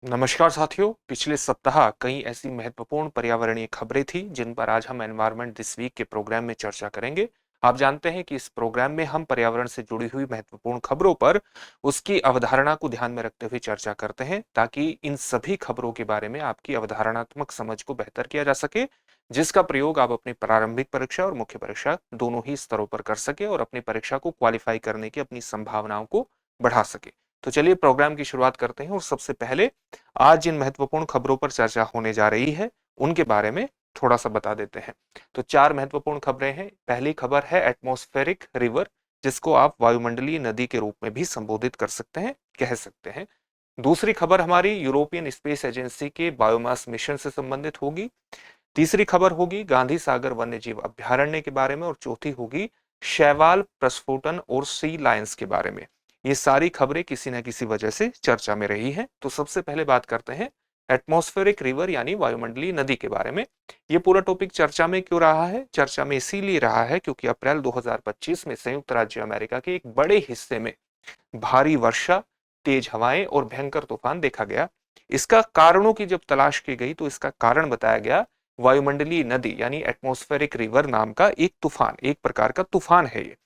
नमस्कार साथियों। पिछले सप्ताह कई ऐसी महत्वपूर्ण पर्यावरणीय खबरें थी जिन पर आज हम एनवायरनमेंट दिस वीक के प्रोग्राम में चर्चा करेंगे। आप जानते हैं कि इस प्रोग्राम में हम पर्यावरण से जुड़ी हुई महत्वपूर्ण खबरों पर उसकी अवधारणा को ध्यान में रखते हुए चर्चा करते हैं, ताकि इन सभी खबरों के बारे में आपकी अवधारणात्मक समझ को बेहतर किया जा सके, जिसका प्रयोग आप अपनी प्रारंभिक परीक्षा और मुख्य परीक्षा दोनों ही स्तरों पर कर सके और अपनी परीक्षा को क्वालिफाई करने की अपनी संभावनाओं को बढ़ा सके। तो चलिए प्रोग्राम की शुरुआत करते हैं और सबसे पहले आज जिन महत्वपूर्ण खबरों पर चर्चा होने जा रही है उनके बारे में थोड़ा सा बता देते हैं। तो चार महत्वपूर्ण खबरें हैं। पहली खबर है एटमॉस्फेरिक रिवर, जिसको आप वायुमंडलीय नदी के रूप में भी संबोधित कर सकते हैं, कह सकते हैं। दूसरी खबर हमारी यूरोपियन स्पेस एजेंसी के बायोमास मिशन से संबंधित होगी। तीसरी खबर होगी गांधी सागर वन्य जीव अभ्यारण्य के बारे में और चौथी होगी शैवाल प्रस्फुटन और सी लायंस के बारे में। ये सारी खबरें किसी न किसी वजह से चर्चा में रही हैं। तो सबसे पहले बात करते हैं एटमॉस्फेरिक रिवर यानी वायुमंडलीय नदी के बारे में। ये पूरा टॉपिक चर्चा में क्यों रहा है? चर्चा में इसीलिए रहा है क्योंकि अप्रैल 2025 में संयुक्त राज्य अमेरिका के एक बड़े हिस्से में भारी वर्षा, तेज हवाएं और भयंकर तूफान देखा गया। इसका कारणों की जब तलाश की गई तो इसका कारण बताया गया वायुमंडलीय नदी यानी एटमॉस्फेरिक रिवर नाम का एक तूफान, एक प्रकार का तूफान है ये।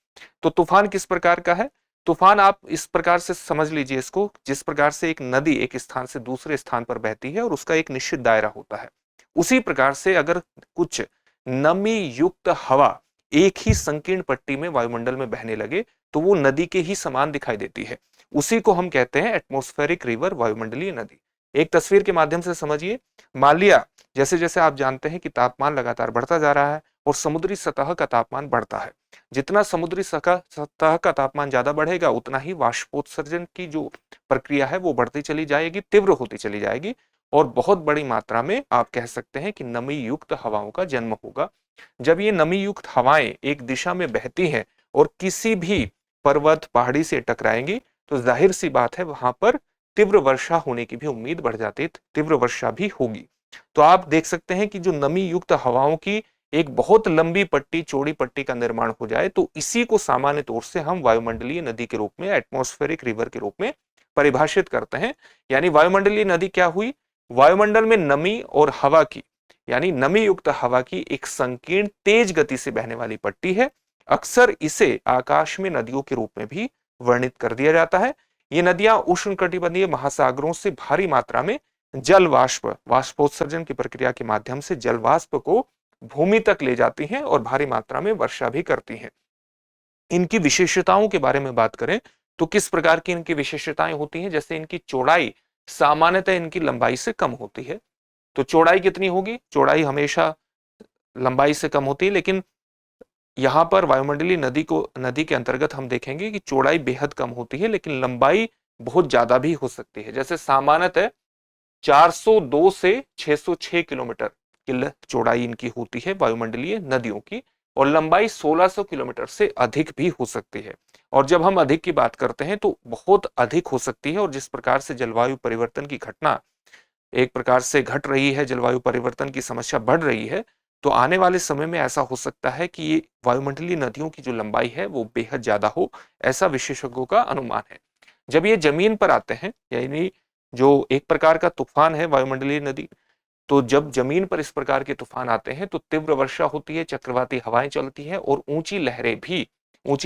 तो तूफान किस प्रकार का है? तूफान आप इस प्रकार से समझ लीजिए इसको, जिस प्रकार से एक नदी एक स्थान से दूसरे स्थान पर बहती है और उसका एक निश्चित दायरा होता है, उसी प्रकार से अगर कुछ नमी युक्त हवा एक ही संकीर्ण पट्टी में वायुमंडल में बहने लगे तो वो नदी के ही समान दिखाई देती है। उसी को हम कहते हैं एटमॉस्फेरिक रिवर, वायुमंडलीय नदी। एक तस्वीर के माध्यम से समझिए। मान लिया जैसे जैसे आप जानते हैं कि तापमान लगातार बढ़ता जा रहा है और समुद्री सतह का तापमान बढ़ता है। जितना समुद्री सतह का तापमान ज्यादा बढ़ेगा उतना ही वाष्पोत्सर्जन की जो प्रक्रिया है वो बढ़ती चली जाएगी, तीव्र होती चली जाएगी और बहुत बड़ी मात्रा में आप कह सकते हैं कि नमी युक्त हवाओं का जन्म होगा। जब ये नमी युक्त हवाएं एक दिशा में बहती हैं और किसी भी पर्वत पहाड़ी से टकराएंगी तो जाहिर सी बात है वहां पर तीव्र वर्षा होने की भी उम्मीद बढ़ जाती है, तीव्र वर्षा भी होगी। तो आप देख सकते हैं कि जो नमी युक्त हवाओं की एक बहुत लंबी पट्टी, चौड़ी पट्टी का निर्माण हो जाए तो इसी को सामान्य तौर से हम वायुमंडलीय नदी के रूप में, एटमॉस्फेरिक रिवर के रूप में परिभाषित करते हैं। यानी वायुमंडलीय नदी क्या हुई? वायुमंडल में नमी और हवा की, यानी नमी युक्त हवा की एक संकीर्ण तेज गति से बहने वाली पट्टी है। अक्सर इसे आकाश में नदियों के रूप में भी वर्णित कर दिया जाता है। ये नदियां उष्णकटिबंधीय महासागरों से भारी मात्रा में जल वाष्प, वाष्पोत्सर्जन की प्रक्रिया के माध्यम से जल वाष्प को भूमि तक ले जाती हैं और भारी मात्रा में वर्षा भी करती हैं। इनकी विशेषताओं के बारे में बात करें तो किस प्रकार की इनकी विशेषताएं होती हैं? जैसे इनकी चौड़ाई सामान्यतः इनकी लंबाई से कम होती है। तो चौड़ाई कितनी होगी? चौड़ाई हमेशा लंबाई से कम होती है, लेकिन यहां पर वायुमंडलीय नदी के अंतर्गत हम देखेंगे कि चौड़ाई बेहद कम होती है लेकिन लंबाई बहुत ज्यादा भी हो सकती है। जैसे सामान्यतः 402 से 606 किलोमीटर की चौड़ाई इनकी होती है वायुमंडलीय नदियों की, और लंबाई 1600 किलोमीटर से अधिक भी हो सकती है। और जब हम अधिक की बात करते हैं तो बहुत अधिक हो सकती है। और जिस प्रकार से जलवायु परिवर्तन की घटना एक प्रकार से घट रही है, जलवायु परिवर्तन की समस्या बढ़ रही है, तो आने वाले समय में ऐसा हो सकता है कि ये वायुमंडलीय नदियों की जो लंबाई है वो बेहद ज्यादा हो, ऐसा विशेषज्ञों का अनुमान है। जब ये जमीन पर आते हैं, यानी जो एक प्रकार का तूफान है वायुमंडलीय नदी, तो जब जमीन पर इस प्रकार के तूफान आते हैं तो तीव्र वर्षा होती है, चक्रवाती हवाएं चलती हैं और ऊंची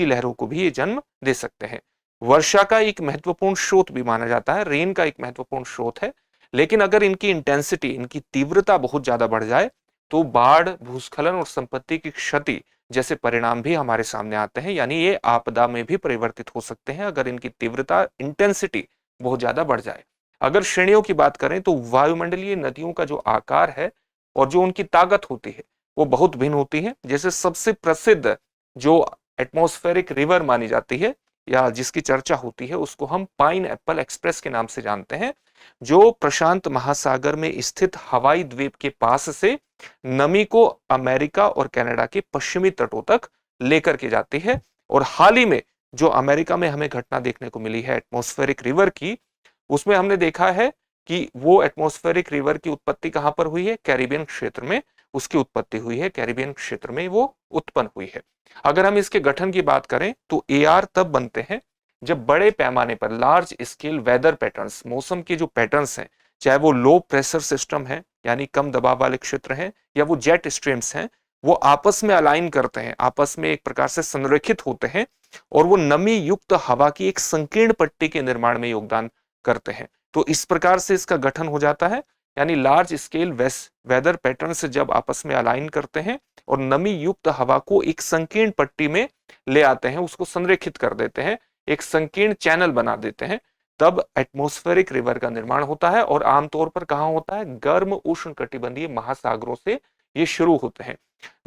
लहरों को भी ये जन्म दे सकते हैं। वर्षा का एक महत्वपूर्ण स्रोत भी माना जाता है, रेन का एक महत्वपूर्ण स्रोत है। लेकिन अगर इनकी इंटेंसिटी, इनकी तीव्रता बहुत ज्यादा बढ़ जाए तो बाढ़, भूस्खलन और संपत्ति की क्षति जैसे परिणाम भी हमारे सामने आते हैं। यानी ये आपदा में भी परिवर्तित हो सकते हैं अगर इनकी तीव्रता, इंटेंसिटी बहुत ज्यादा बढ़ जाए। अगर श्रेणियों की बात करें तो वायुमंडलीय नदियों का जो आकार है और जो उनकी ताकत होती है वो बहुत भिन्न होती है। जैसे सबसे प्रसिद्ध जो एटमॉस्फेरिक रिवर मानी जाती है या जिसकी चर्चा होती है उसको हम पाइन एप्पल एक्सप्रेस के नाम से जानते हैं, जो प्रशांत महासागर में स्थित हवाई द्वीप के पास से नमी को अमेरिका और कनाडा के पश्चिमी तटों तक लेकर के जाती है। और हाल ही में जो अमेरिका में हमें घटना देखने को मिली है एटमॉस्फेरिक रिवर की, उसमें हमने देखा है कि वो एटमॉस्फेरिक रिवर की उत्पत्ति कहां पर हुई है? कैरिबियन क्षेत्र में उसकी उत्पत्ति हुई है, कैरिबियन क्षेत्र में वो उत्पन्न हुई है। अगर हम इसके गठन की बात करें तो एआर तब बनते हैं जब बड़े पैमाने पर लार्ज स्केल वेदर पैटर्न्स, मौसम के जो पैटर्न्स हैं, चाहे वो लो प्रेशर सिस्टम है यानी कम दबाव वाले क्षेत्र हैं, या वो जेट स्ट्रीम्स हैं, वो आपस में अलाइन करते हैं, आपस में एक प्रकार से संरेखित होते हैं और वो नमी युक्त हवा की एक संकीर्ण पट्टी के निर्माण में योगदान करते हैं। तो इस प्रकार से इसका गठन हो जाता है, यानी लार्ज स्केल वेदर पैटर्न से जब आपस में अलाइन करते हैं और नमी युक्त हवा को एक संकीर्ण पट्टी में ले आते हैं, उसको संरेखित कर देते हैं, एक संकीर्ण चैनल बना देते हैं, तब एटमॉस्फेरिक रिवर का निर्माण होता है। और आमतौर पर कहां होता है? गर्म उष्ण कटिबंधीय महासागरों से ये शुरू होते हैं।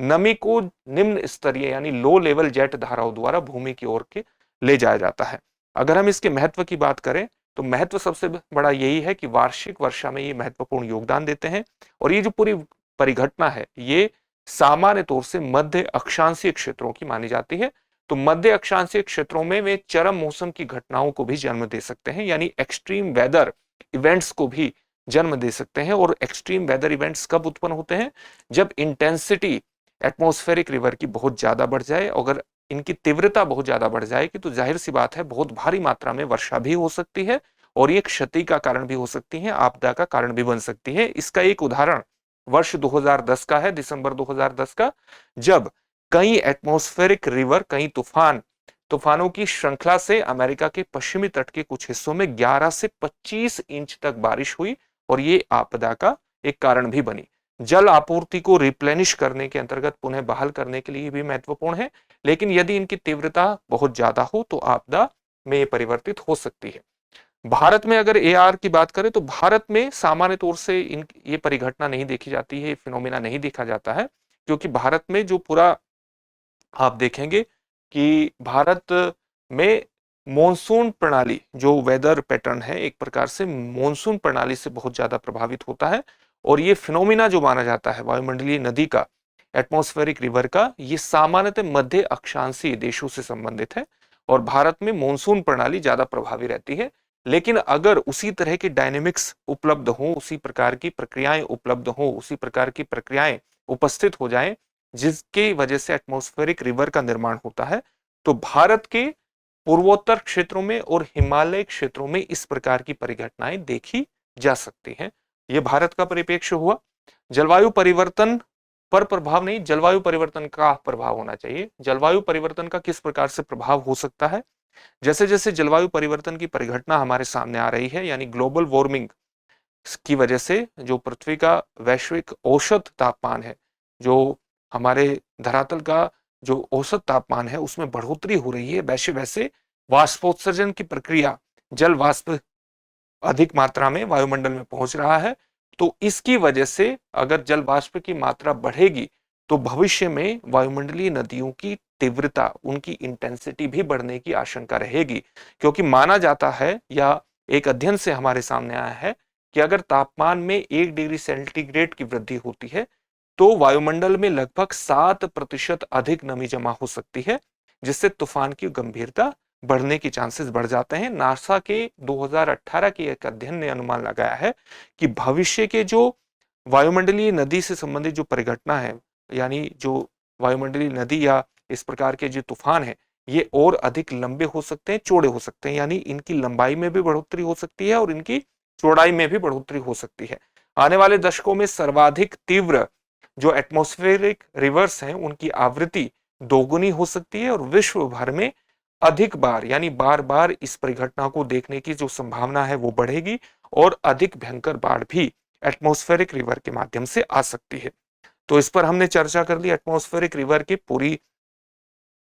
नमी को निम्न स्तरीय यानी लो लेवल जेट धाराओं द्वारा भूमि की ओर के ले जाया जाता है। अगर हम इसके महत्व की बात करें तो महत्व सबसे बड़ा यही है कि वार्षिक वर्षा में ये महत्वपूर्ण योगदान देते हैं। और ये जो पूरी परिघटना है ये सामान्य तौर से मध्य अक्षांशीय क्षेत्रों की मानी जाती है। तो मध्य अक्षांशीय क्षेत्रों में वे चरम मौसम की घटनाओं को भी जन्म दे सकते हैं, यानी एक्सट्रीम वेदर इवेंट्स को भी जन्म दे सकते हैं। और एक्सट्रीम वेदर इवेंट्स कब उत्पन्न होते हैं? जब इंटेंसिटी एटमॉस्फेरिक रिवर की बहुत ज्यादा बढ़ जाए। अगर इनकी तीव्रता बहुत ज्यादा बढ़ जाएगी तो जाहिर सी बात है बहुत भारी मात्रा में वर्षा भी हो सकती है और ये क्षति का कारण भी हो सकती है, आपदा का कारण भी बन सकती है। इसका एक उदाहरण वर्ष 2010 का है, दिसंबर 2010 का, जब कई एटमॉस्फेरिक रिवर, कई तूफानों की श्रृंखला से अमेरिका के पश्चिमी तट के कुछ हिस्सों में 11 से 25 इंच तक बारिश हुई और ये आपदा का एक कारण भी बनी। जल आपूर्ति को रिप्लेनिश करने के अंतर्गत पुनः बहाल करने के लिए भी महत्वपूर्ण है, लेकिन यदि इनकी तीव्रता बहुत ज्यादा हो तो आपदा में ये परिवर्तित हो सकती है। भारत में अगर एआर की बात करें तो भारत में सामान्य तौर से ये परिघटना नहीं देखी जाती है, फिनोमिना नहीं देखा जाता है, क्योंकि भारत में जो पूरा आप देखेंगे कि भारत में मॉनसून प्रणाली जो वेदर पैटर्न है एक प्रकार से मॉनसून प्रणाली से बहुत ज्यादा प्रभावित होता है। और ये फिनोमिना जो माना जाता है वायुमंडलीय नदी का, एटमॉस्फेरिक रिवर का, ये सामान्यतः मध्य अक्षांशीय देशों से संबंधित है और भारत में मॉनसून प्रणाली ज्यादा प्रभावी रहती है। लेकिन अगर उसी तरह की डायनेमिक्स उपलब्ध हो, उसी प्रकार की प्रक्रियाएं उपलब्ध हो, उसी प्रकार की प्रक्रियाएं उपस्थित हो जाएं जिसकी वजह से एटमॉस्फेरिक रिवर का निर्माण होता है, तो भारत के पूर्वोत्तर क्षेत्रों में और हिमालय क्षेत्रों में इस प्रकार की परिघटनाएं देखी जा सकती हैं। यह भारत का परिप्रेक्ष्य हुआ। जलवायु परिवर्तन पर प्रभाव नहीं, जलवायु परिवर्तन का प्रभाव होना चाहिए। जलवायु परिवर्तन का किस प्रकार से प्रभाव हो सकता है? जैसे जैसे जलवायु परिवर्तन की परिघटना हमारे सामने आ रही है, यानी ग्लोबल वार्मिंग की वजह से जो पृथ्वी का वैश्विक औसत तापमान है, जो हमारे धरातल का जो औसत तापमान है उसमें बढ़ोतरी हो रही है, वैसे वैसे वाष्पोत्सर्जन की प्रक्रिया, जल वाष्प अधिक मात्रा में वायुमंडल में पहुंच रहा है। तो इसकी वजह से अगर जल वाष्प की मात्रा बढ़ेगी तो भविष्य में वायुमंडलीय नदियों की तीव्रता, उनकी इंटेंसिटी भी बढ़ने की आशंका रहेगी। क्योंकि माना जाता है या एक अध्ययन से हमारे सामने आया है कि अगर तापमान में 1 डिग्री सेंटीग्रेड की वृद्धि होती है तो वायुमंडल में लगभग 7% अधिक नमी जमा हो सकती है, जिससे तूफान की गंभीरता बढ़ने के चांसेस बढ़ जाते हैं। नासा के 2018 के एक अध्ययन ने अनुमान लगाया है कि भविष्य के जो वायुमंडलीय नदी से संबंधित जो परिघटना है, यानी जो वायुमंडलीय नदी या इस प्रकार के जो तूफान है, ये और अधिक लंबे हो सकते हैं, चौड़े हो सकते हैं, यानी इनकी लंबाई में भी बढ़ोतरी हो सकती है और इनकी चौड़ाई में भी बढ़ोतरी हो सकती है। आने वाले दशकों में सर्वाधिक तीव्र जो एटमॉस्फेरिक रिवर्स हैं उनकी आवृत्ति दोगुनी हो सकती है और विश्व भर में अधिक बार, यानी बार बार इस परिघटना को देखने की जो संभावना है वो बढ़ेगी और अधिक भयंकर बाढ़ भी एटमॉस्फेरिक रिवर के माध्यम से आ सकती है। तो इस पर हमने चर्चा कर ली एटमॉस्फेरिक रिवर की पूरी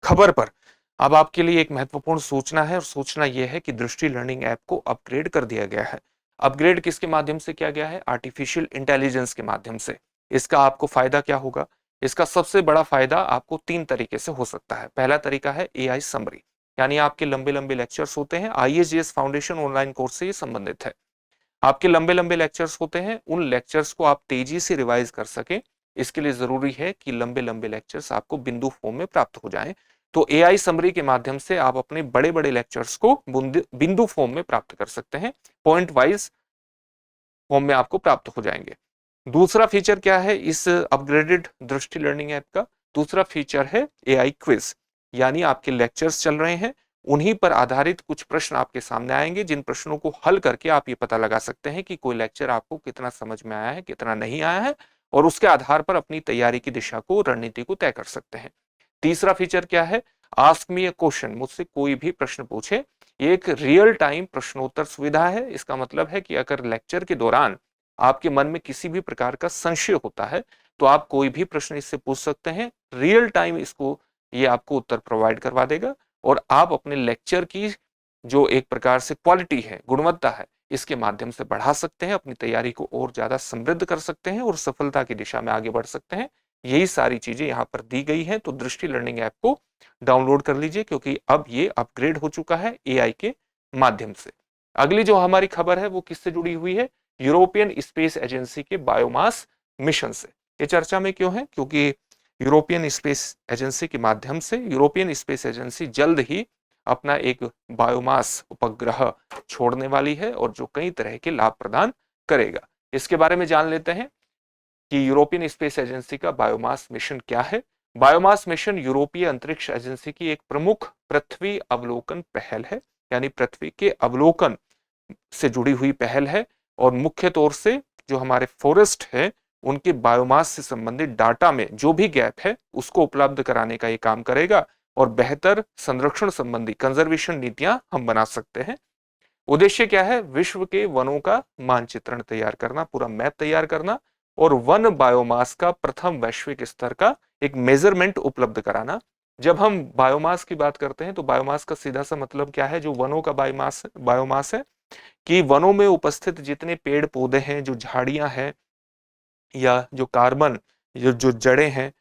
खबर पर। अब आपके लिए एक महत्वपूर्ण सूचना है और सूचना यह है कि दृष्टि लर्निंग ऐप को अपग्रेड कर दिया गया है। अपग्रेड किसके माध्यम से किया गया है? आर्टिफिशियल इंटेलिजेंस के माध्यम से। इसका आपको फायदा क्या होगा? इसका सबसे बड़ा फायदा आपको 3 तरीके से हो सकता है। पहला तरीका है एआई समरी, यानी आपके लंबे लंबे लेक्चर्स होते हैं, आईएसजीएस फाउंडेशन ऑनलाइन कोर्स से ये संबंधित है। आपके लंबे लंबे लेक्चर्स होते हैं, उन लेक्चर्स को आप तेजी से रिवाइज कर सकें, इसके लिए जरूरी है कि लंबे लंबे लेक्चर्स आपको बिंदु फॉर्म में प्राप्त हो जाएं। तो एआई समरी के माध्यम से आप अपने बड़े बड़े लेक्चर्स को बिंदु फॉर्म में प्राप्त कर सकते हैं, पॉइंट वाइज फॉर्म में आपको प्राप्त हो जाएंगे। दूसरा फीचर क्या है इस अपग्रेडेड दृष्टि लर्निंग ऐप का? दूसरा फीचर है एआई क्विज, यानी आपके लेक्चर्स चल रहे हैं उन्हीं पर आधारित कुछ प्रश्न आपके सामने आएंगे, जिन प्रश्नों को हल करके आप ये पता लगा सकते हैं कि कोई लेक्चर आपको कितना समझ में आया है, कितना नहीं आया है, और उसके आधार पर अपनी तैयारी की दिशा को, रणनीति को तय कर सकते हैं। तीसरा फीचर क्या है? आस्क मी अ क्वेश्चन, मुझसे कोई भी प्रश्न पूछे। ये एक रियल टाइम प्रश्नोत्तर सुविधा है। इसका मतलब है कि अगर लेक्चर के दौरान आपके मन में किसी भी प्रकार का संशय होता है तो आप कोई भी प्रश्न इससे पूछ सकते हैं। रियल टाइम इसको ये आपको उत्तर प्रोवाइड करवा देगा और आप अपने लेक्चर की जो एक प्रकार से क्वालिटी है, गुणवत्ता है, इसके माध्यम से बढ़ा सकते हैं, अपनी तैयारी को और ज्यादा समृद्ध कर सकते हैं और सफलता की दिशा में आगे बढ़ सकते हैं। यही सारी चीजें यहाँ पर दी गई हैं। तो दृष्टि लर्निंग ऐप को डाउनलोड कर लीजिए, क्योंकि अब ये अपग्रेड हो चुका है एआई के माध्यम से। अगली जो हमारी खबर है वो किससे जुड़ी हुई है? यूरोपियन स्पेस एजेंसी के बायोमास मिशन से। ये चर्चा में क्यों है? क्योंकि यूरोपियन स्पेस एजेंसी के माध्यम से यूरोपियन स्पेस एजेंसी जल्द ही अपना एक बायोमास उपग्रह छोड़ने वाली है और जो कई तरह के लाभ प्रदान करेगा। इसके बारे में जान लेते हैं कि यूरोपियन स्पेस एजेंसी का बायोमास मिशन क्या है। बायोमास मिशन यूरोपीय अंतरिक्ष एजेंसी की एक प्रमुख पृथ्वी अवलोकन पहल है, यानी पृथ्वी के अवलोकन से जुड़ी हुई पहल है और मुख्य तौर से जो हमारे फॉरेस्ट है उनके बायोमास से संबंधित डाटा में जो भी गैप है उसको उपलब्ध कराने का ये काम करेगा और बेहतर संरक्षण संबंधी कंजर्वेशन नीतियां हम बना सकते हैं। उद्देश्य क्या है? विश्व के वनों का मानचित्रण तैयार करना, पूरा मैप तैयार करना और वन बायोमास का प्रथम वैश्विक स्तर का एक मेजरमेंट उपलब्ध कराना। जब हम बायोमास की बात करते हैं तो बायोमास का सीधा सा मतलब क्या है? जो वनों का बायोमास है कि वनों में उपस्थित जितने पेड़ पौधे हैं, जो झाड़ियां हैं या जो कार्बन, जो जड़ें हैं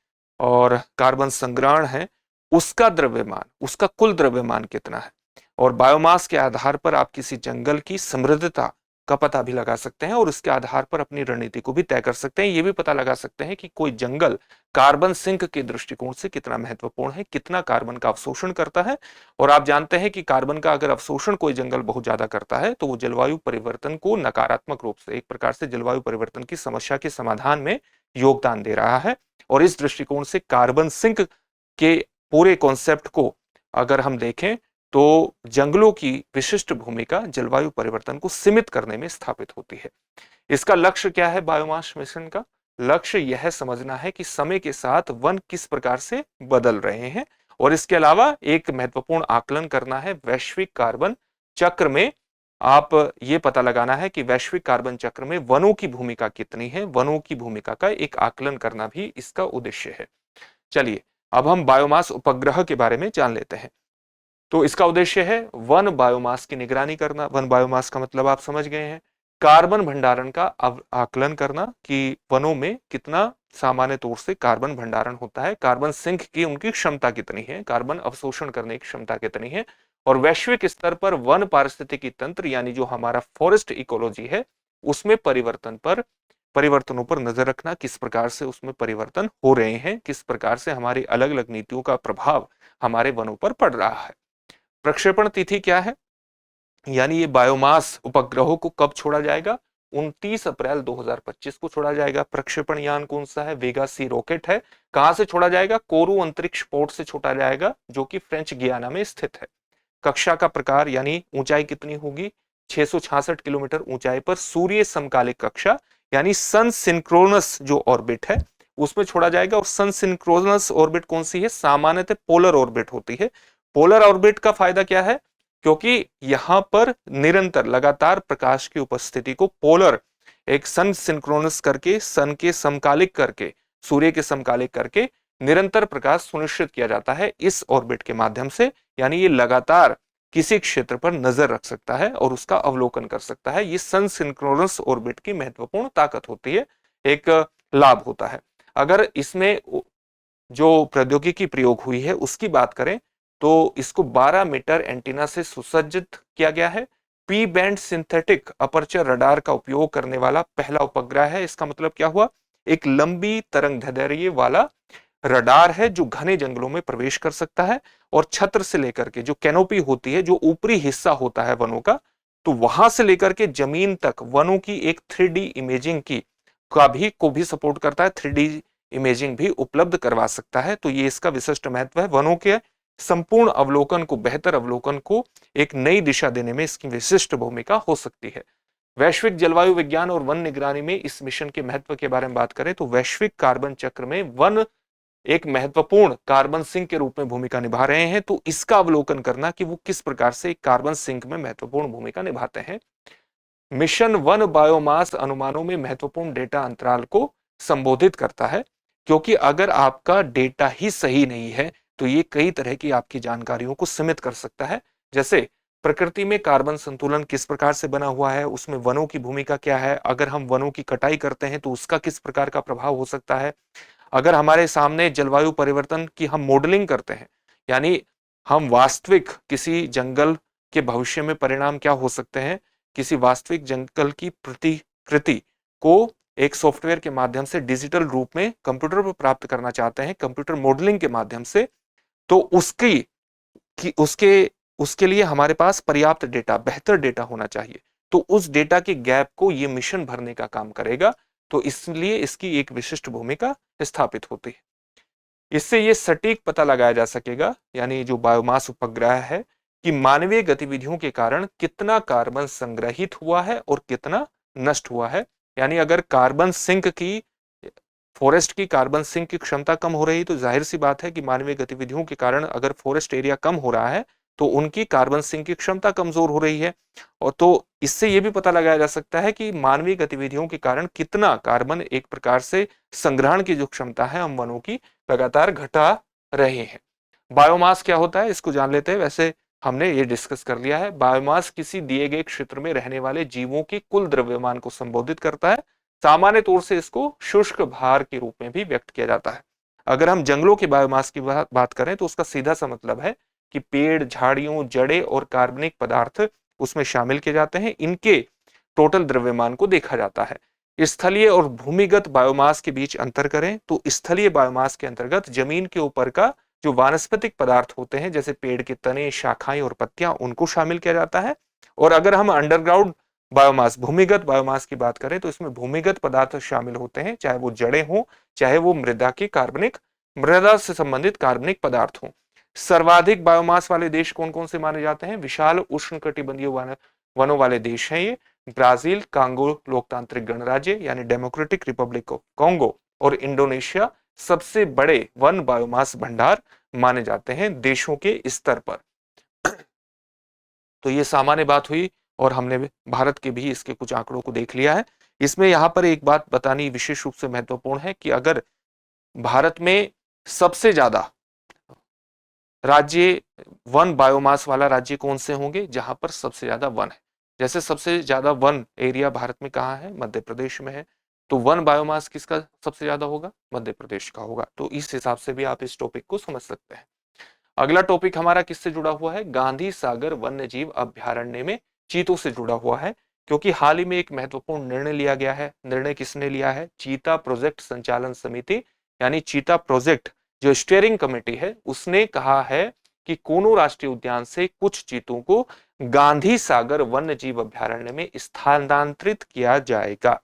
और कार्बन संग्रहण है, उसका द्रव्यमान, उसका कुल द्रव्यमान कितना है। और बायोमास के आधार पर आप किसी जंगल की समृद्धता का पता भी लगा सकते हैं और उसके आधार पर अपनी रणनीति को भी तय कर सकते हैं। ये भी पता लगा सकते हैं कि कोई जंगल कार्बन सिंक के दृष्टिकोण से कितना महत्वपूर्ण है, कितना कार्बन का अवशोषण करता है। और आप जानते हैं कि कार्बन का अगर अवशोषण कोई जंगल बहुत ज्यादा करता है तो वो जलवायु परिवर्तन को नकारात्मक रूप से, एक प्रकार से जलवायु परिवर्तन की समस्या के समाधान में योगदान दे रहा है। और इस दृष्टिकोण से कार्बन सिंक के पूरे कॉन्सेप्ट को अगर हम देखें तो जंगलों की विशिष्ट भूमिका जलवायु परिवर्तन को सीमित करने में स्थापित होती है। इसका लक्ष्य क्या है? बायोमास मिशन का लक्ष्य यह समझना है कि समय के साथ वन किस प्रकार से बदल रहे हैं और इसके अलावा एक महत्वपूर्ण आकलन करना है वैश्विक कार्बन चक्र में। आप ये पता लगाना है कि वैश्विक कार्बन चक्र में वनों की भूमिका कितनी है। वनों की भूमिका का एक आकलन करना भी इसका उद्देश्य है। चलिए अब हम बायोमास उपग्रह के बारे में जान लेते हैं। तो इसका उद्देश्य है वन बायोमास की निगरानी करना। वन बायोमास का मतलब आप समझ गए हैं, कार्बन भंडारण का आकलन करना कि वनों में कितना सामान्य तौर से कार्बन भंडारण होता है, कार्बन सिंक की उनकी क्षमता कितनी है, कार्बन अवशोषण करने की क्षमता कितनी है। और वैश्विक स्तर पर वन पारिस्थितिकी तंत्र यानी जो हमारा फॉरेस्ट इकोलॉजी है उसमें परिवर्तनों पर नजर रखना, किस प्रकार से उसमें परिवर्तन हो रहे हैं, किस प्रकार से हमारी अलग अलग नीतियों का प्रभाव हमारे वनों पर पड़ रहा है। प्रक्षेपण तिथि क्या है? यानी ये बायोमास उपग्रहों को कब छोड़ा जाएगा? 29 अप्रैल 2025 को छोड़ा जाएगा। प्रक्षेपण यान कौन सा है? वेगा सी रॉकेट है। कहां से छोड़ा जाएगा? कोरू अंतरिक्ष पोर्ट से छोड़ा जाएगा जो कि फ्रेंच गियाना में स्थित है। कक्षा का प्रकार यानी ऊंचाई कितनी होगी? 666 किलोमीटर ऊंचाई पर सूर्य समकालिक कक्षा यानी सन सिंक्रोनस जो ऑर्बिट है उसमें छोड़ा जाएगा। और सन सिंक्रोनस ऑर्बिट कौन सी है? सामान्यतः पोलर ऑर्बिट होती है। पोलर ऑर्बिट का फायदा क्या है? क्योंकि यहां पर निरंतर लगातार प्रकाश की उपस्थिति को पोलर, एक सन सिंक्रोनस करके, सन के समकालिक करके, सूर्य के समकालिक करके निरंतर प्रकाश सुनिश्चित किया जाता है इस ऑर्बिट के माध्यम से। यानी ये लगातार किसी क्षेत्र पर नजर रख सकता है और उसका अवलोकन कर सकता है। ये सन सिंक्रोनस ऑर्बिट की महत्वपूर्ण ताकत होती है, एक लाभ होता है। अगर इसमें जो प्रौद्योगिकी प्रयोग हुई है उसकी बात करें तो इसको 12 मीटर एंटीना से सुसज्जित किया गया है। P band synthetic aperture radar का उपयोग करने वाला पहला उपग्रह है। इसका मतलब क्या हुआ? एक लंबी तरंगदैर्घ्य वाला रडार है जो घने जंगलों में प्रवेश कर सकता है और छत्र से लेकर के जो कैनोपी होती है, जो ऊपरी हिस्सा होता है वनों का, तो वहां से लेकर के जमीन तक वनों की एक 3D इमेजिंग की को भी सपोर्ट करता है, 3D इमेजिंग भी उपलब्ध करवा सकता है। तो ये इसका विशिष्ट महत्व है। वनों के संपूर्ण अवलोकन को, बेहतर अवलोकन को एक नई दिशा देने में इसकी विशिष्ट भूमिका हो सकती है। वैश्विक जलवायु विज्ञान और वन निगरानी में इस मिशन के महत्व के बारे में बात करें तो वैश्विक कार्बन चक्र में वन एक महत्वपूर्ण कार्बन सिंक के रूप में भूमिका निभा रहे हैं। तो इसका अवलोकन करना कि वो किस प्रकार से कार्बन सिंक में महत्वपूर्ण भूमिका निभाते हैं। मिशन वन बायोमास अनुमानों में महत्वपूर्ण डेटा अंतराल को संबोधित करता है, क्योंकि अगर आपका डेटा ही सही नहीं है तो ये कई तरह की आपकी जानकारियों को सीमित कर सकता है। जैसे प्रकृति में कार्बन संतुलन किस प्रकार से बना हुआ है, उसमें वनों की भूमिका क्या है, अगर हम वनों की कटाई करते हैं तो उसका किस प्रकार का प्रभाव हो सकता है, अगर हमारे सामने जलवायु परिवर्तन की हम मॉडलिंग करते हैं, यानी हम वास्तविक किसी जंगल के भविष्य में परिणाम क्या हो सकते हैं, किसी वास्तविक जंगल की प्रतिकृति को एक सॉफ्टवेयर के माध्यम से डिजिटल रूप में कंप्यूटर पर प्राप्त करना चाहते हैं, कंप्यूटर मॉडलिंग के माध्यम से, तो उसके लिए हमारे पास पर्याप्त डेटा, बेहतर डेटा होना चाहिए। तो उस डेटा के गैप को ये मिशन भरने का काम करेगा। तो इसलिए इसकी एक विशिष्ट भूमिका स्थापित होती है। इससे ये सटीक पता लगाया जा सकेगा, यानी जो बायोमास उपग्रह है, कि मानवीय गतिविधियों के कारण कितना कार्बन संग्रहित हुआ है और कितना नष्ट हुआ है। यानी अगर कार्बन सिंक की, फॉरेस्ट की कार्बन सिंक की क्षमता कम हो रही तो जाहिर सी बात है कि मानवीय गतिविधियों के कारण अगर फॉरेस्ट एरिया कम हो रहा है तो उनकी कार्बन सिंक की क्षमता कमजोर हो रही है। और तो इससे यह भी पता लगाया जा सकता है कि मानवीय गतिविधियों के कारण कितना कार्बन एक प्रकार से संग्रहण की जो क्षमता है हम वनों की लगातार घटा रहे हैं। बायोमास क्या होता है इसको जान लेते हैं। वैसे हमने ये डिस्कस कर लिया है। बायोमास किसी दिए गए क्षेत्र में रहने वाले जीवों के कुल द्रव्यमान को संबोधित करता है। सामान्य तौर से इसको शुष्क भार के रूप में भी व्यक्त किया जाता है। अगर हम जंगलों के बायोमास की बात करें तो उसका सीधा सा मतलब है कि पेड़, झाड़ियों, जड़ें और कार्बनिक पदार्थ उसमें शामिल किए जाते हैं। इनके टोटल द्रव्यमान को देखा जाता है। स्थलीय और भूमिगत बायोमास के बीच अंतर करें तो स्थलीय बायोमास के अंतर्गत जमीन के ऊपर का जो वानस्पतिक पदार्थ होते हैं, जैसे पेड़ के तने, शाखाएं और पत्तियां, उनको शामिल किया जाता है। और अगर हम अंडरग्राउंड बायोमास, भूमिगत बायोमास की बात करें तो इसमें भूमिगत पदार्थ शामिल होते हैं, चाहे वो जड़ें हों, चाहे वो मृदा से संबंधित कार्बनिक पदार्थ हों। सर्वाधिक बायोमास वाले देश कौन कौन से माने जाते हैं? विशाल उष्णकटिबंधीय वनों वाले देश हैं ये। ब्राजील, कांगो लोकतांत्रिक गणराज्य यानी डेमोक्रेटिक रिपब्लिक ऑफ कांगो और इंडोनेशिया सबसे बड़े वन बायोमास भंडार माने जाते हैं देशों के स्तर पर। तो ये सामान्य बात हुई और हमने भारत के भी इसके कुछ आंकड़ों को देख लिया है। इसमें यहां पर एक बात बतानी विशेष रूप से महत्वपूर्ण है कि अगर भारत में सबसे ज्यादा राज्य वन बायोमास वाला राज्य कौन से होंगे? जहां पर सबसे ज्यादा वन है। जैसे सबसे ज्यादा वन एरिया भारत में कहाँ है? मध्य प्रदेश में है। तो वन बायोमास किसका सबसे ज्यादा होगा? मध्य प्रदेश का होगा। तो इस हिसाब से भी आप इस टॉपिक को समझ सकते हैं। अगला टॉपिक हमारा किससे जुड़ा हुआ है? गांधी सागर वन्य जीव अभ्यारण्य में चीतों से जुड़ा हुआ है, क्योंकि हाल ही में एक महत्वपूर्ण निर्णय लिया गया है। निर्णय किसने लिया है? चीता प्रोजेक्ट संचालन समिति यानी चीता प्रोजेक्ट जो स्टीयरिंग कमेटी है उसने कहा है कि कोनो राष्ट्रीय उद्यान से कुछ चीतों को गांधी सागर वन्य जीव अभ्यारण्य में स्थानांतरित किया जाएगा।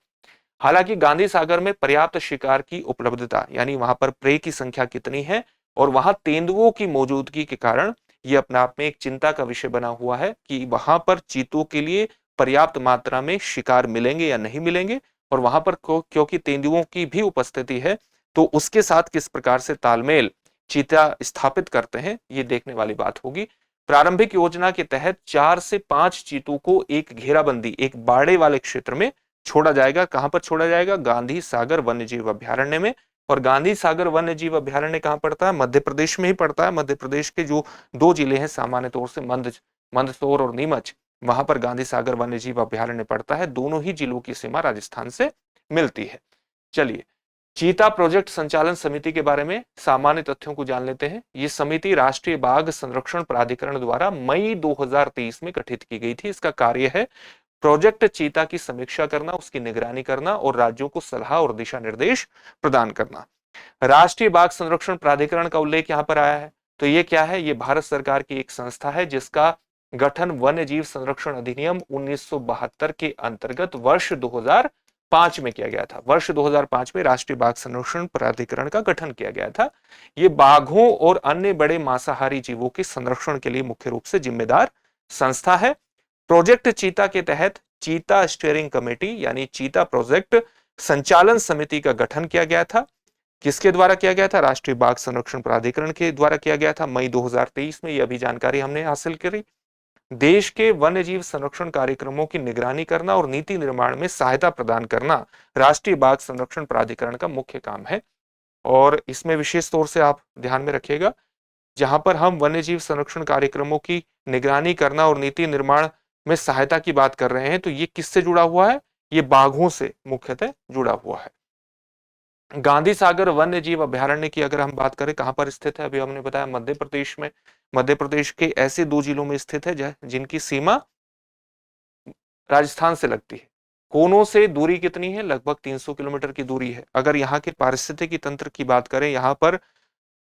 हालांकि गांधी सागर में पर्याप्त शिकार की उपलब्धता, यानी वहां पर प्रे की संख्या कितनी है और वहां तेंदुओं की मौजूदगी के कारण यह अपने आप में एक चिंता का विषय बना हुआ है कि वहां पर चीतों के लिए पर्याप्त मात्रा में शिकार मिलेंगे या नहीं मिलेंगे, और वहां पर क्योंकि तेंदुओं की भी उपस्थिति है तो उसके साथ किस प्रकार से तालमेल चीता स्थापित करते हैं ये देखने वाली बात होगी। प्रारंभिक योजना के तहत 4 से 5 चीतों को एक घेराबंदी, एक बाड़े वाले क्षेत्र में छोड़ा जाएगा। कहां पर छोड़ा जाएगा? गांधी सागर वन्य जीव अभ्यारण्य में। और गांधी सागर वन्य जीव अभ्यारण्य कहां पड़ता है? मध्य प्रदेश में ही पड़ता है। मध्य प्रदेश के जो 2 जिले हैं सामान्य तौर से मंदसौर और नीमच, वहां पर गांधी सागर वन्य जीव अभ्यारण्य पड़ता है। दोनों ही जिलों की सीमा राजस्थान से मिलती है। चलिए, चीता प्रोजेक्ट संचालन समिति के बारे में सामान्य तथ्यों को जान लेते हैं। ये समिति राष्ट्रीय बाघ संरक्षण प्राधिकरण द्वारा मई 2023 में गठित की गई थी। इसका कार्य है प्रोजेक्ट चीता की समीक्षा करना, उसकी निगरानी करना और राज्यों को सलाह और दिशा निर्देश प्रदान करना। राष्ट्रीय बाघ संरक्षण प्राधिकरण का उल्लेख यहाँ पर आया है, तो ये क्या है? ये भारत सरकार की एक संस्था है जिसका गठन वन्य जीव संरक्षण अधिनियम 1972 के अंतर्गत वर्ष 2005 में किया गया था। वर्ष 2005 में राष्ट्रीय बाघ संरक्षण प्राधिकरण का गठन किया गया था। ये बाघों और अन्य बड़े मांसाहारी जीवों के संरक्षण के लिए मुख्य रूप से जिम्मेदार संस्था है। प्रोजेक्ट चीता के तहत चीता स्टीयरिंग कमेटी यानी चीता प्रोजेक्ट संचालन समिति का गठन किया गया था। किसके द्वारा किया गया था? राष्ट्रीय बाघ संरक्षण प्राधिकरण के द्वारा किया गया था। मई 2023 में यह भी जानकारी हमने हासिल करी। देश के वन्य जीव संरक्षण कार्यक्रमों की निगरानी करना और नीति निर्माण में सहायता प्रदान करना राष्ट्रीय बाघ संरक्षण प्राधिकरण का मुख्य काम है। और इसमें विशेष तौर से आप ध्यान में रखिएगा, जहां पर हम वन्य जीव संरक्षण कार्यक्रमों की निगरानी करना और नीति निर्माण में सहायता की बात कर रहे हैं, तो ये किससे जुड़ा हुआ है? ये बाघों से मुख्यतः जुड़ा हुआ है। गांधी सागर वन्य जीव अभयारण्य की अगर हम बात करें, कहां पर स्थित है? अभी हमने बताया मध्य प्रदेश में। मध्य प्रदेश के ऐसे 2 जिलों में स्थित है जिनकी सीमा राजस्थान से लगती है। कोनों से दूरी कितनी है? लगभग 300 किलोमीटर की दूरी है। अगर यहाँ के पारिस्थितिकी तंत्र की बात करें, यहाँ पर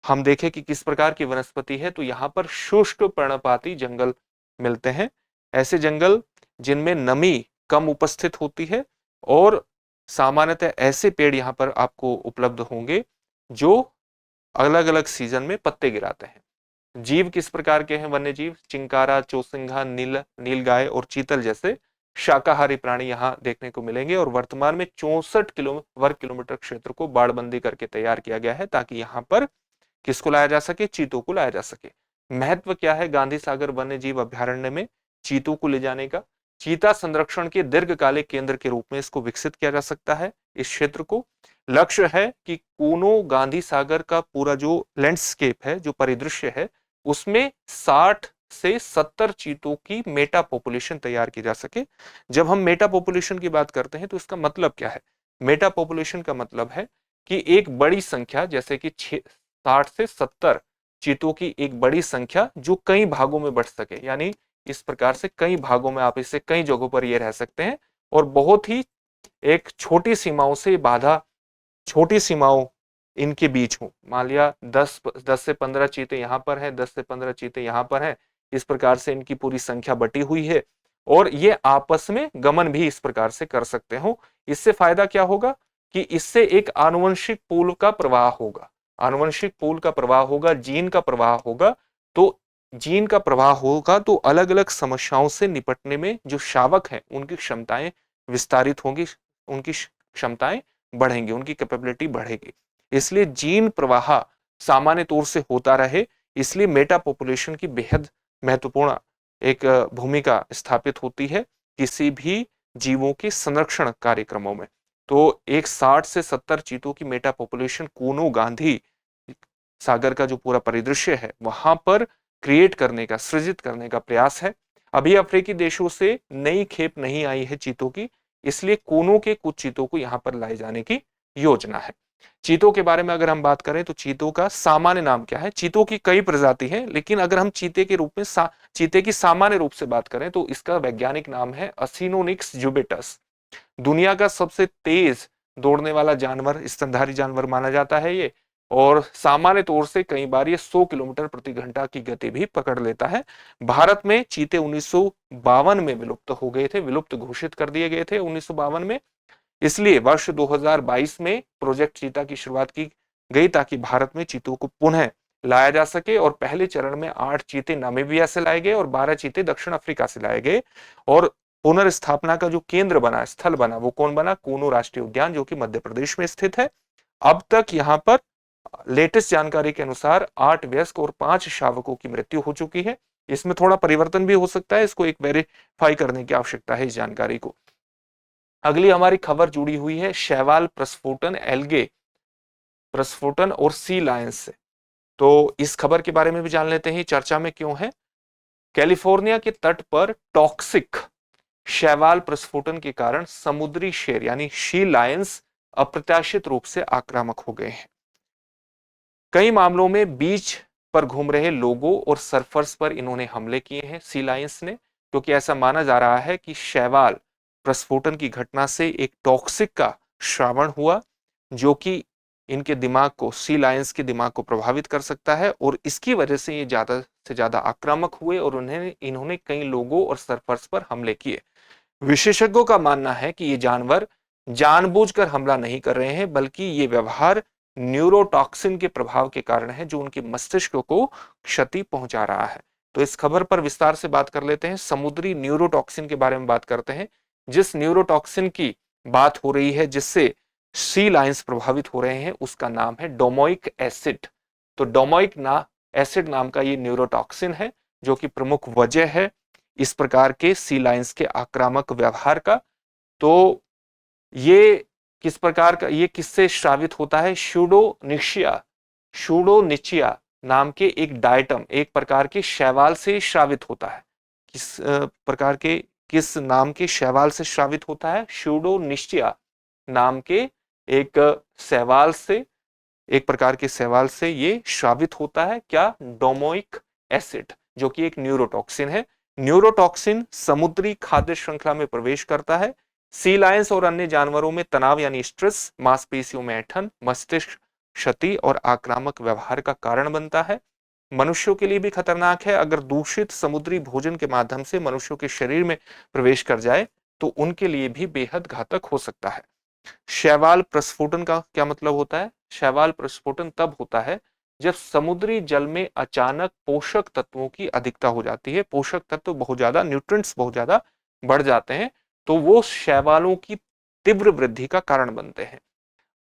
हम देखें कि किस प्रकार की वनस्पति है, तो यहाँ पर शुष्क पर्णपाती जंगल मिलते हैं। ऐसे जंगल जिनमें नमी कम उपस्थित होती है और सामान्यतः ऐसे पेड़ यहाँ पर आपको उपलब्ध होंगे जो अलग अलग सीजन में पत्ते गिराते हैं। जीव किस प्रकार के हैं? वन्य जीव चिंकारा, चौसिंघा, नीलगाय और चीतल जैसे शाकाहारी प्राणी यहाँ देखने को मिलेंगे। और वर्तमान में 64 वर्ग किलोमीटर क्षेत्र को बाड़बंदी करके तैयार किया गया है ताकि यहाँ पर किसको लाया जा सके? चीतों को लाया जा सके। महत्व क्या है गांधी सागर वन्य जीव अभयारण्य में चीतों को ले जाने का? चीता संरक्षण के दीर्घकालिक केंद्र के रूप में इसको विकसित किया जा सकता है। इस क्षेत्र को लक्ष्य है कि कूनो गांधी सागर का पूरा जो लैंडस्केप है, जो परिदृश्य है, उसमें 60 से 70 चीतों की मेटा पॉपुलेशन तैयार की जा सके। जब हम मेटा पॉपुलेशन की बात करते हैं तो इसका मतलब क्या है? मेटा पॉपुलेशन का मतलब है कि एक बड़ी संख्या, जैसे कि 60 से 70 चीतों की एक बड़ी संख्या जो कई भागों में बढ़ सके। यानी इस प्रकार से कई भागों में आप इससे कई जगहों पर ये रह सकते हैं और बहुत ही एक छोटी सीमाओं से बाधा, छोटी सीमाओं इनके बीच हो। मान लिया 10 से 15 चीते यहाँ पर हैं, 10 से 15 चीते यहाँ पर हैं। इस प्रकार से इनकी पूरी संख्या बटी हुई है और ये आपस में गमन भी इस प्रकार से कर सकते हो। इससे फायदा क्या होगा कि इससे एक आनुवंशिक पूल का प्रवाह होगा। आनुवंशिक पूल का प्रवाह होगा, जीन का प्रवाह होगा। तो जीन का प्रवाह होगा तो अलग अलग समस्याओं से निपटने में जो शावक हैं उनकी क्षमताएं विस्तारित होंगी, उनकी क्षमताएं बढ़ेंगी, उनकी कैपेबिलिटी बढ़ेगी। इसलिए जीन प्रवाह सामान्य तौर से होता रहे, इसलिए मेटा पॉपुलेशन की बेहद महत्वपूर्ण एक भूमिका स्थापित होती है किसी भी जीवों के संरक्षण कार्यक्रमों में। तो एक 60 से 70 चीतों की मेटा पॉपुलेशन कूनो गांधी सागर का जो पूरा परिदृश्य है वहां पर क्रिएट करने का, सृजित करने का प्रयास है। अभी अफ्रीकी देशों से नई खेप नहीं आई है चीतों की, इसलिए कूनो के कुछ चीतों को यहां पर लाए जाने की योजना है। चीतों के बारे में अगर हम बात करें तो चीतों का सामान्य नाम क्या है? चीतों की कई प्रजाति हैं, लेकिन अगर हम चीते के रूप में चीते की सामान्य रूप से बात करें तो इसका वैज्ञानिक नाम है असिनोनिक्स जुबेटस। दुनिया का सबसे तेज दौड़ने वाला जानवर, स्तनधारी जानवर माना जाता है ये, और सामान्य तौर से कई बार ये 100 किलोमीटर प्रति घंटा की गति भी पकड़ लेता है। भारत में चीते 1952 में विलुप्त हो गए थे, विलुप्त घोषित कर दिए गए थे 1952 में। इसलिए वर्ष 2022 में प्रोजेक्ट चीता की शुरुआत की गई ताकि भारत में चीतों को पुनः लाया जा सके। और पहले चरण में 8 चीते नामीबिया से लाए गए और 12 चीते दक्षिण अफ्रीका से लाए गए। और पुनर्स्थापना का जो केंद्र बना, स्थल बना, वो कौन बना? कूनो राष्ट्रीय उद्यान, जो कि मध्य प्रदेश में स्थित है। अब तक यहाँ पर लेटेस्ट जानकारी के अनुसार 8 वयस्क और 5 शावकों की मृत्यु हो चुकी है। इसमें थोड़ा परिवर्तन भी हो सकता है, इसको एक वेरीफाई करने की आवश्यकता है इस जानकारी को। अगली हमारी खबर जुड़ी हुई है शैवाल प्रस्फोटन, एल्गे प्रस्फोटन और सी लायंस से। तो इस खबर के बारे में भी जान लेते हैं, चर्चा में क्यों है। कैलिफोर्निया के तट पर टॉक्सिक शैवाल प्रस्फोटन के कारण समुद्री शेर यानी शी लायंस अप्रत्याशित रूप से आक्रामक हो गए हैं। कई मामलों में बीच पर घूम रहे लोगों और सर्फर्स पर इन्होंने हमले किए हैं, सी लायंस ने, क्योंकि ऐसा माना जा रहा है कि शैवाल प्रस्फोटन की घटना से एक टॉक्सिक का श्रावण हुआ जो कि इनके दिमाग को, सी लायंस के दिमाग को प्रभावित कर सकता है और इसकी वजह से ये ज्यादा से ज्यादा आक्रामक हुए और इन्होंने कई लोगों और सर्फर्स पर हमले किए। विशेषज्ञों का मानना है कि ये जानवर जानबूझकर हमला नहीं कर रहे हैं, बल्कि ये व्यवहार न्यूरोटॉक्सिन के प्रभाव के कारण है जो उनके मस्तिष्क को क्षति पहुंचा रहा है। तो इस खबर पर विस्तार से बात कर लेते हैं, समुद्री न्यूरोटॉक्सिन के बारे में बात करते हैं। जिस न्यूरोटॉक्सिन की बात हो रही है जिससे सी लायंस प्रभावित हो रहे हैं, उसका नाम है डोमोइक एसिड। तो डोमोइक एसिड नाम का ये न्यूरोटॉक्सिन है जो कि प्रमुख वजह है इस प्रकार के सी लायंस के आक्रामक व्यवहार का। तो ये किस प्रकार का, ये किससे श्रावित होता है? शूडोनिचिया नाम के एक डायटम, एक प्रकार के शैवाल से श्रावित होता है। किस नाम के शैवाल से श्रावित होता है? शूडोनिचिया नाम के एक शैवाल से, एक प्रकार के शैवाल से ये श्रावित होता है। क्या? डोमोइक एसिड, जो कि एक न्यूरोटॉक्सिन है। न्यूरोटॉक्सिन समुद्री खाद्य श्रृंखला में प्रवेश करता है। सी लायंस और अन्य जानवरों में तनाव यानी स्ट्रेस, मांसपेशियों में ऐंठन, मस्तिष्क क्षति और आक्रामक व्यवहार का कारण बनता है। मनुष्यों के लिए भी खतरनाक है। अगर दूषित समुद्री भोजन के माध्यम से मनुष्यों के शरीर में प्रवेश कर जाए तो उनके लिए भी बेहद घातक हो सकता है। शैवाल प्रस्फुटन का क्या मतलब होता है? शैवाल प्रस्फुटन तब होता है जब समुद्री जल में अचानक पोषक तत्वों की अधिकता हो जाती है, पोषक तत्व बहुत ज्यादा, न्यूट्रिएंट्स बहुत ज्यादा बढ़ जाते हैं, तो वो शैवालों की तीव्र वृद्धि का कारण बनते हैं।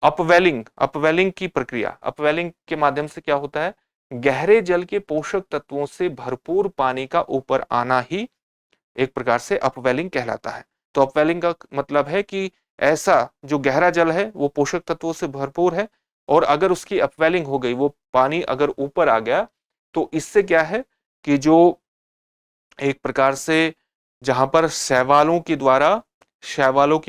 अपवेलिंग की प्रक्रिया, अपवेलिंग के माध्यम से क्या होता है? गहरे जल के पोषक तत्वों से भरपूर पानी का ऊपर आना ही एक प्रकार से अपवेलिंग कहलाता है। तो अपवेलिंग का मतलब है कि ऐसा जो गहरा जल है वो पोषक तत्वों से भरपूर है और अगर उसकी अपवेलिंग हो गई, वो पानी अगर ऊपर आ गया, तो इससे क्या है कि जो एक प्रकार से जहां पर शैवालों की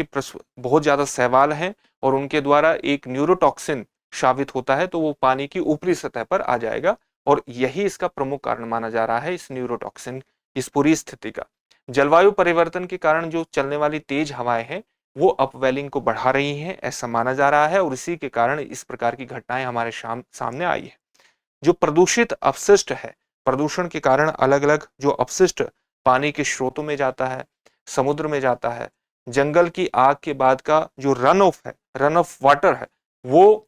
बहुत ज्यादा शैवाल हैं और उनके द्वारा एक न्यूरोटॉक्सिन श्रावित होता है, तो वो पानी की ऊपरी सतह पर आ जाएगा और यही इसका प्रमुख कारण माना जा रहा है, इस न्यूरोटॉक्सिन, इस पूरी स्थिति का। जलवायु परिवर्तन के कारण जो चलने वाली तेज हवाएं हैं वो अपवेलिंग को बढ़ा रही हैं, ऐसा माना जा रहा है और इसी के कारण इस प्रकार की घटनाएं हमारे सामने आई है। जो प्रदूषित अपशिष्ट है, प्रदूषण के कारण अलग अलग जो अपशिष्ट पानी के स्रोतों में जाता है, समुद्र में जाता है, जंगल की आग के बाद का जो रन ऑफ वाटर है, वो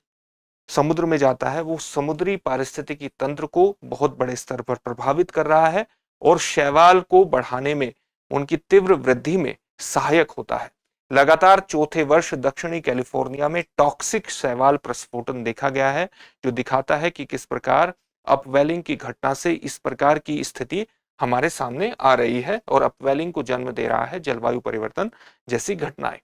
समुद्र में जाता है, वो समुद्री पारिस्थितिकी तंत्र को बहुत बड़े स्तर पर प्रभावित कर रहा है और शैवाल को बढ़ाने में, उनकी तीव्र वृद्धि में सहायक होता है। लगातार चौथे वर्ष दक्षिणी कैलिफोर्निया में टॉक्सिक शैवाल प्रस्फोटन देखा गया है, जो दिखाता है कि किस प्रकार अपवेलिंग की घटना से इस प्रकार की स्थिति हमारे सामने आ रही है और अपवेलिंग को जन्म दे रहा है जलवायु परिवर्तन जैसी घटनाएं।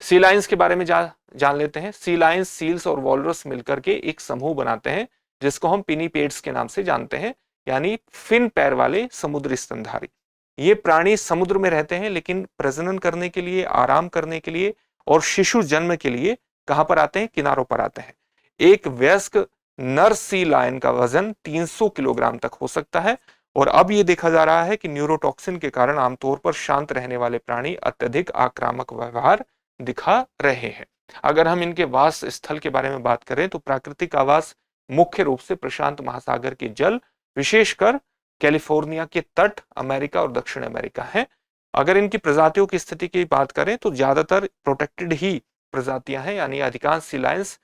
सी लायंस के बारे में जान लेते हैं। सी लायंस, सील्स और वॉलरस मिलकर के एक समूह बनाते हैं जिसको हम पिनीपेड्स के नाम से जानते हैं, यानी फिन पैर वाले समुद्री स्तनधारी। ये प्राणी समुद्र में रहते हैं लेकिन प्रजनन करने के लिए, आराम करने के लिए और शिशु जन्म के लिए कहां पर आते हैं? किनारों पर आते हैं। एक वयस्क नर सी लायन का वजन 300 किलोग्राम तक हो सकता है और अब यह देखा जा रहा है कि न्यूरोटॉक्सिन के कारण आमतौर पर शांत रहने वाले प्राणी अत्यधिक आक्रामक व्यवहार दिखा रहे हैं। अगर हम इनके वास स्थल के बारे में बात करें तो प्राकृतिक आवास मुख्य रूप से प्रशांत महासागर के जल, विशेषकर कैलिफोर्निया के तट, अमेरिका और दक्षिण अमेरिका है। अगर इनकी प्रजातियों की स्थिति की बात करें तो ज्यादातर प्रोटेक्टेड ही प्रजातियां हैं, यानी अधिकांश सी लायंस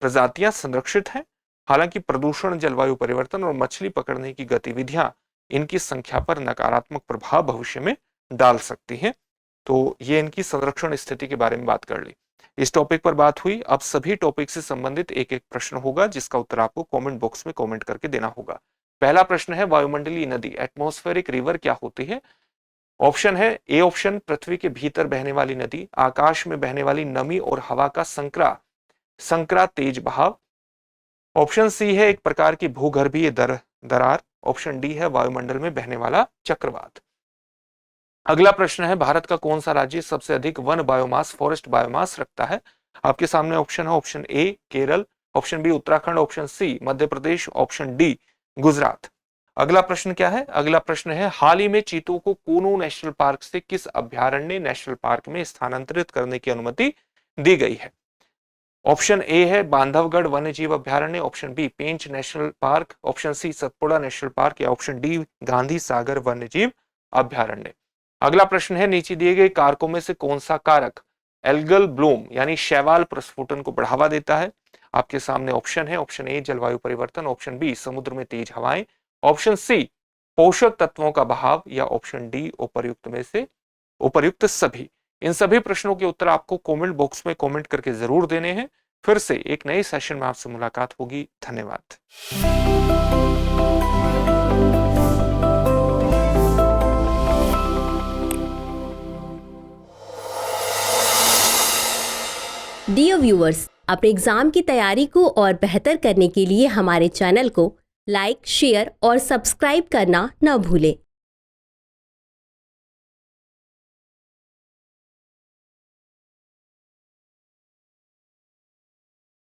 प्रजातियां संरक्षित हैं। हालांकि प्रदूषण, जलवायु परिवर्तन और मछली पकड़ने की गतिविधियां इनकी संख्या पर नकारात्मक प्रभाव भविष्य में डाल सकती हैं। तो ये इनकी संरक्षण स्थिति के बारे में बात कर ली। इस टॉपिक पर बात हुई। अब सभी टॉपिक से संबंधित एक एक प्रश्न होगा जिसका उत्तर आपको कमेंट बॉक्स में कमेंट करके देना होगा। पहला प्रश्न है, वायुमंडलीय नदी, एटमॉस्फेरिक रिवर क्या होती है? ऑप्शन है ए ऑप्शन, पृथ्वी के भीतर बहने वाली नदी, आकाश में बहने वाली नमी और हवा का संकरा तेज बहाव। ऑप्शन सी है एक प्रकार की भूगर्भीय दरार। ऑप्शन डी है वायुमंडल में बहने वाला चक्रवात। अगला प्रश्न है, भारत का कौन सा राज्य सबसे अधिक वन बायोमास, फॉरेस्ट बायोमास रखता है? आपके सामने ऑप्शन है, option A Kerala, option B Uttarakhand, option C Madhya Pradesh, option D Gujarat. अगला प्रश्न क्या है? अगला प्रश्न है, हाल ही में चीतों को कूनू नेशनल पार्क से किस अभ्यारण्य नेशनल पार्क में स्थानांतरित करने की अनुमति दी गई है? ऑप्शन ए है बांधवगढ़ वन्य जीव अभ्यारण्य, option B Pench national park, option C Satpura national park या ऑप्शन डी गांधी सागर वन्य जीव अभ्यारण्य। अगला प्रश्न है, नीचे दिए गए कारकों में से कौन सा कारक एल्गल ब्लूम यानी शैवाल प्रस्फुटन को बढ़ावा देता है। आपके सामने ऑप्शन है, ऑप्शन ए जलवायु परिवर्तन, ऑप्शन बी समुद्र में तेज हवाएं, ऑप्शन सी पोषक तत्वों का बहाव, या ऑप्शन डी उपर्युक्त में से उपर्युक्त सभी। इन सभी प्रश्नों के उत्तर आपको कमेंट बॉक्स में कमेंट करके जरूर देने हैं। फिर से एक नए सेशन में आपसे मुलाकात होगी। धन्यवाद। डियर व्यूअर्स, अपने एग्जाम की तैयारी को और बेहतर करने के लिए हमारे चैनल को लाइक, शेयर और सब्सक्राइब करना न भूलें।